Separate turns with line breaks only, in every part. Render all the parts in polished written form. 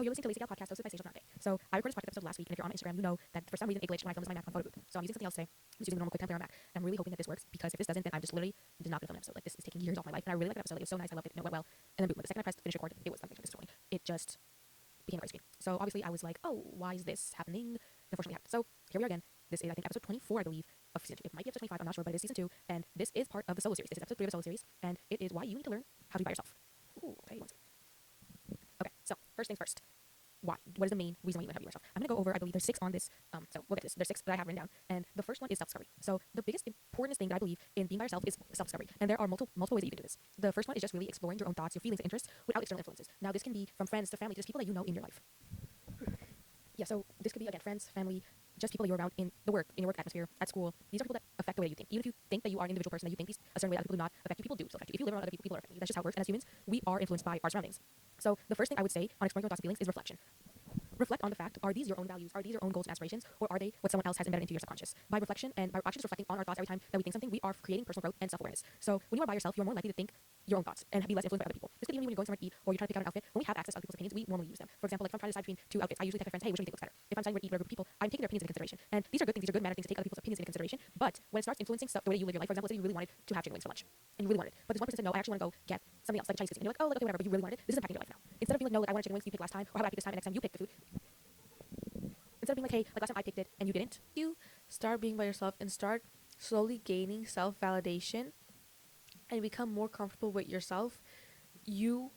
you're listening to Lazy Gal Podcast hosted by Sage Nante. So I recorded this podcast episode last week, and if you're on my Instagram, you know that for some reason it glitched when I filmed this on my Mac on photo booth. So I'm using something else today. I'm just using the normal QuickTime player on Mac. And I'm really hoping that this works, because if this doesn't, then I'm just literally not gonna film an episode. Like, this is taking years off my life, and I really liked that episode. Like, it was so nice. I loved it. And it went well. And then boom, the second I pressed finish record, it was something just it just became a gray screen. So obviously I was like, oh, why is this happening? Unfortunately, it happened. So here we are again. This is, I think, episode 24, I believe, of season 2. It might be episode 25, I'm not sure, but it is season 2, and this is part of the solo series. This is episode 3 of the solo series, and it is why you need to learn how to be by yourself. Ooh, okay, one second. Okay, so first things first. Why? What is the main reason why you learn how to be by yourself? I'm going to go over, I believe there's 6 on this, so we'll get to this. There's 6 that I have written down, and the first one is self-discovery. So the biggest importance thing that I believe in being by yourself is self-discovery, and there are multiple ways that you can do this. The first one is just really exploring your own thoughts, your feelings, and interests without external influences. Now, this can be from friends to family to just people that you know in your life. Yeah, so this could be, again, friends, family, just people that you're around in your work atmosphere, at school. These are people that affect the way that you think. Even if you think that you are an individual person, that you think a certain way that other people do not affect you, people do still affect you. If you live around other people, people are affecting you. That's just how it works. And as humans, we are influenced by our surroundings. So the first thing I would say on exploring your thoughts and feelings is reflection. Reflect on the fact, are these your own values? Are these your own goals and aspirations? Or are they what someone else has embedded into your subconscious? By reflection and by actually just reflecting on our thoughts every time that we think something, we are creating personal growth and self-awareness. So when you are by yourself, you're more likely to think your own thoughts and be less influenced by other people. This could even when you're going somewhere to eat or you're trying to pick out an outfit. When we have access to other people's opinions, we normally use them. For example, like if I'm trying to decide between 2 outfits, I usually text my friends, hey, which one do you think looks better? If I'm deciding where to eat with a group of people, I'm taking their opinions into consideration. And these are good things, these are good manner things to take other people's opinions into consideration. But when it starts influencing stuff, the way you live your life, for example, let's say you really wanted to have chicken wings for lunch. And you really wanted it. But this one person said, no, I actually want to go get something else, like Chinese cuisine. And you're like, oh, like, okay, whatever, but you really wanted it. This is impacting your life now. Instead of being like, no, like, I wanted chicken wings, you picked last time, or how about I pick this time, and next time you pick the food. Instead of being like, hey, like last time I picked it and you didn't.
You start being by yourself and start slowly gaining self-validation and become more comfortable with yourself. You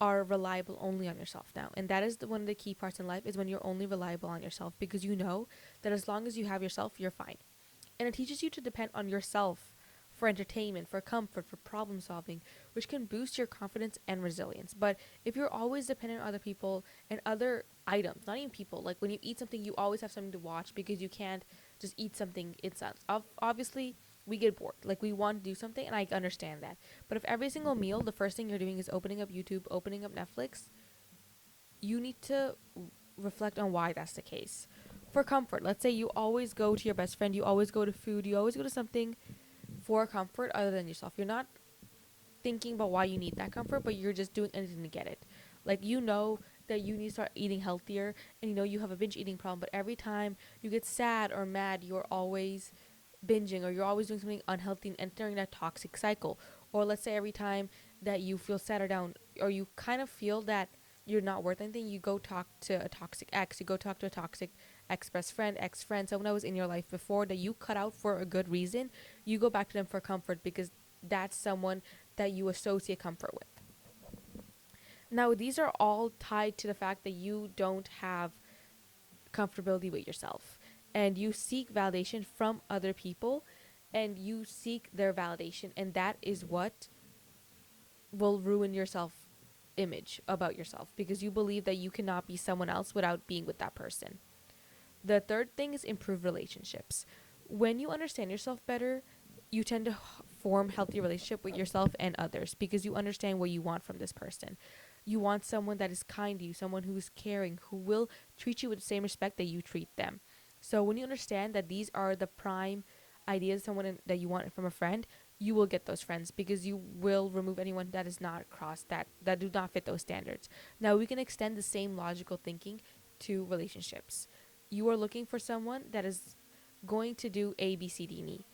are reliable only on yourself now, and that is one of the key parts in life, is when you're only reliable on yourself, because you know that as long as you have yourself, you're fine. And it teaches you to depend on yourself for entertainment, for comfort, for problem solving, which can boost your confidence and resilience. But if you're always dependent on other people and other items, not even people, like when you eat something, you always have something to watch because you can't just eat something itself. Obviously, we get bored. Like, we want to do something, and I understand that. But if every single meal, the first thing you're doing is opening up YouTube, opening up Netflix, you need to reflect on why that's the case. For comfort, let's say you always go to your best friend, you always go to food, you always go to something for comfort other than yourself. You're not thinking about why you need that comfort, but you're just doing anything to get it. Like, you know that you need to start eating healthier, and you know you have a binge eating problem, but every time you get sad or mad, you're always binging, or you're always doing something unhealthy and entering that toxic cycle. Or let's say every time that you feel sad or down, or you kind of feel that you're not worth anything, you go talk to a toxic ex, you go talk to a toxic ex-best friend, ex-friend, someone that was in your life before that you cut out for a good reason. You go back to them for comfort because that's someone that you associate comfort with. Now, these are all tied to the fact that you don't have comfortability with yourself, and you seek validation from other people, and you seek their validation, and that is what will ruin your self image about yourself, because you believe that you cannot be someone else without being with that person. The third thing is improve relationships. When you understand yourself better, you tend to form healthy relationship with yourself and others, because you understand what you want from this person. You want someone that is kind to you, someone who is caring, who will treat you with the same respect that you treat them. So when you understand that these are the prime ideas that you want from a friend, you will get those friends, because you will remove anyone that is not cross that do not fit those standards. Now, we can extend the same logical thinking to relationships. You are looking for someone that is going to do A, B, C, D, and E,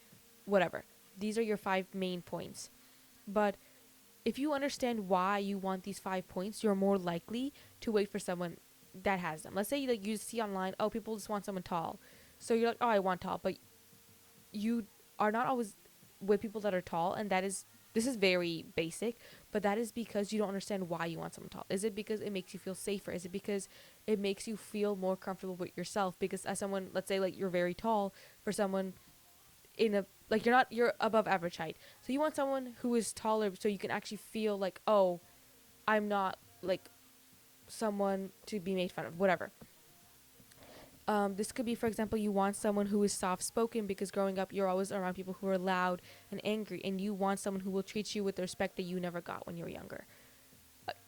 whatever. These are your 5 main points. But if you understand why you want these 5 points, you're more likely to wait for someone that has them. Let's say you see online, oh, people just want someone tall. So you're like, oh, I want tall. But you are not always with people that are tall, and this is very basic, but that is because you don't understand why you want someone tall. Is it because it makes you feel safer? Is it because it makes you feel more comfortable with yourself? Because as someone, let's say, like, you're very tall, for someone you're above average height, so you want someone who is taller so you can actually feel like, oh, I'm not like someone to be made fun of, whatever. This could be, for example, you want someone who is soft-spoken because growing up you're always around people who are loud and angry, and you want someone who will treat you with the respect that you never got when you were younger.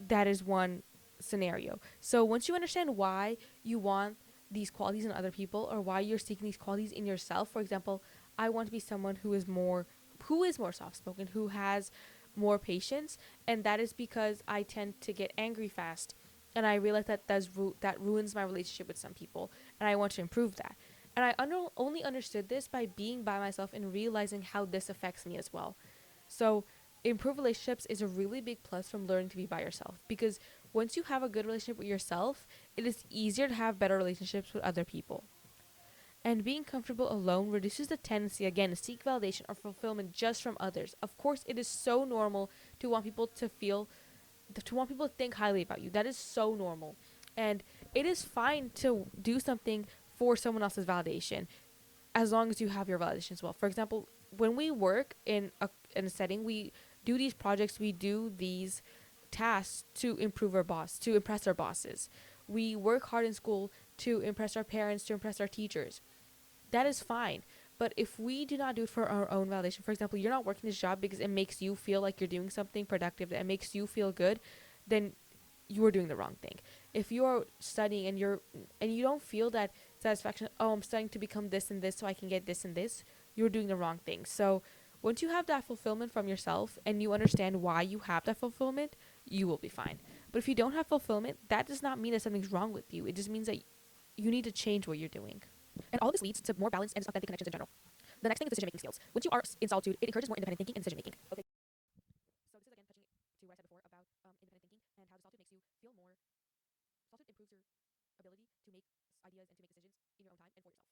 That is one scenario. So once you understand why you want these qualities in other people, or why you're seeking these qualities in yourself, for example, I want to be someone who is more soft-spoken, who has more patience, and that is because I tend to get angry fast. and I realize that ruins my relationship with some people, and I want to improve that. And I only understood this by being by myself and realizing how this affects me as well. So, improve relationships is a really big plus from learning to be by yourself, because once you have a good relationship with yourself, it is easier to have better relationships with other people. And being comfortable alone reduces the tendency, again, to seek validation or fulfillment just from others. Of course, it is so normal to want people to want people to think highly about you. That is so normal. And it is fine to do something for someone else's validation as long as you have your validation as well. For example, when we work in a setting, we do these projects, we do these tasks to improve our boss, to impress our bosses. We work hard in school to impress our parents, to impress our teachers. That is fine. But if we do not do it for our own validation, for example, you're not working this job because it makes you feel like you're doing something productive that makes you feel good, then you are doing the wrong thing. If you are studying and you don't feel that satisfaction, oh, I'm studying to become this and this so I can get this and this, you're doing the wrong thing. So once you have that fulfillment from yourself and you understand why you have that fulfillment, you will be fine. But if you don't have fulfillment, that does not mean that something's wrong with you. It just means that you need to change what you're doing.
And all this leads to more balanced and authentic connections in general. The next thing is decision making skills. Once you are in solitude, it encourages more independent thinking and decision making. Okay. So this is again touching to what I said before about independent thinking and how solitude makes you feel more. Solitude improves your ability to make ideas and to make decisions in your own time and for yourself.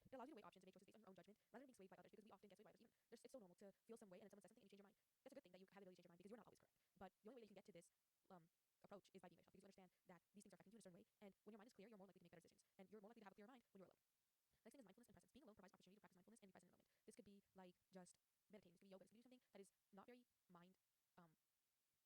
It allows you to weigh options and make choices based on your own judgment rather than being swayed by others, because we often get swayed by others. Even it's so normal to feel some way and then someone says something and you change your mind. That's a good thing that you have the ability to change your mind because you're not always correct. But the only way that you can get to this approach is by being yourself, because you understand that these things are affecting you in a certain way. And when your mind is clear, you're more likely to make better decisions, and you're more likely to have a clear mind when you're alone. Next thing is mindfulness and presence. Being alone provides opportunity to practice mindfulness and be present in the moment. This could be like just meditating. This could be yoga. This could be something that is not very mind um,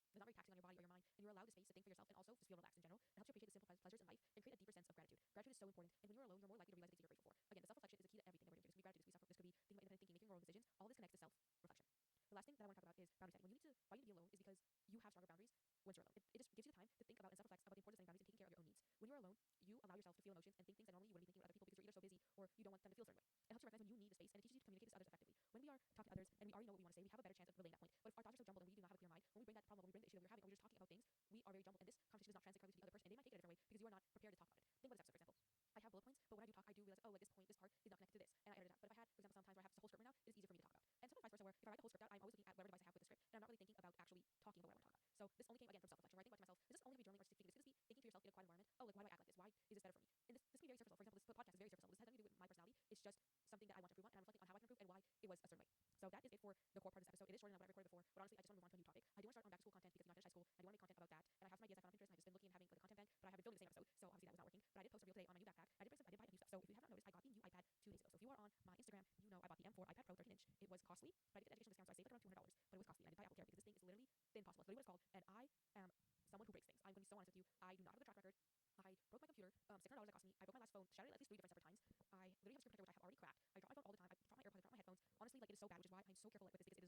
it's not very taxing on your body or your mind, and you're allowed the space to think for yourself and also just feel relaxed in general. It helps you appreciate the simple pleasures in life and create a deeper sense of gratitude. Gratitude is so important, and when you're alone, you're more likely to realize the things you're grateful for. Again, the self-reflection is the key to everything that we're doing. This could be gratitude, this could be thinking about independent thinking, making your own decisions. All this connects to self-reflection. The last thing that I want to talk about is boundary setting. Why you need to be alone is because you have stronger boundaries once you're alone. It just gives you the time to think about and self-reflect about the importance of setting boundaries and taking care of your own needs. When you're alone, you allow yourself to feel emotions and think things that normally you wouldn't be thinking with other people because you're either so busy or you don't want them to feel a certain way. It helps you recognize when you need the space, and it teaches you to communicate this to others effectively. When we are talking to others and we already know what we want to say, we have a better chance of relaying that point. But if our thoughts are so jumbled and we do not have a clear mind, when we bring that problem, when we bring the issue that we're having, and we're just talking about things, we are very jumbled, and this conversation does not translate correctly to the other person, and they might take it a different way because you are not prepared to talk about it. Think about this episode, for example. I have bullet points, but when I do talk, I do realize, oh, like this point, this part is not connected to this, and I edit it out. But if I had, for example, sometimes where I have the whole script written out, it is easier for me to talk about. And sometimes vice versa, where if I write the whole script out, I'm always looking at whatever device I have with the script, and I'm not really thinking about actually talking about what I want to talk about. So this only came again from self-reflection, where I think about to myself, is this only going to be journaling or speaking? This could just be thinking to yourself in a quiet environment. Oh, like why do I act like this? Why is this better for me? And this can be very surface level. For example, this podcast is very surface level. This has nothing to do with my personality. It's just something that I want to improve on, and I'm reflecting on how I can improve and why it was a certain way. So that is it for the core part of this episode. It is shorter than what I recorded before, but honestly, I just want to move on to a new topic. I do want to start on back to school content because we not finished high school. I do want to make content about that, and I have some ideas I found on Pinterest, and I've just been looking and having like a content bank, but I haven't filmed the same episode, so obviously that was not working. But I did post a reel today on my new backpack. I did buy new stuff. So if you have not noticed, I got the new iPad 2 days ago. So if you are on my Instagram, you know I bought the M4 iPad Pro 13-inch. It was costly, but I did get educational discount, so I saved like around $200. But it was costly, and I did buy Apple Care because this thing is literally thin possible. That's literally what it's called. And I am someone who breaks things. I'm going to be so honest with you. I do not have a good track record. I broke my computer. $600 that cost me. I broke my last phone. Shattered it at least 3 different separate times. I literally have a screen protector which I have already cracked. I drop my phone all the time. I drop my AirPods. I drop my headphones. Honestly, like it is so bad, which is why I'm so careful with this because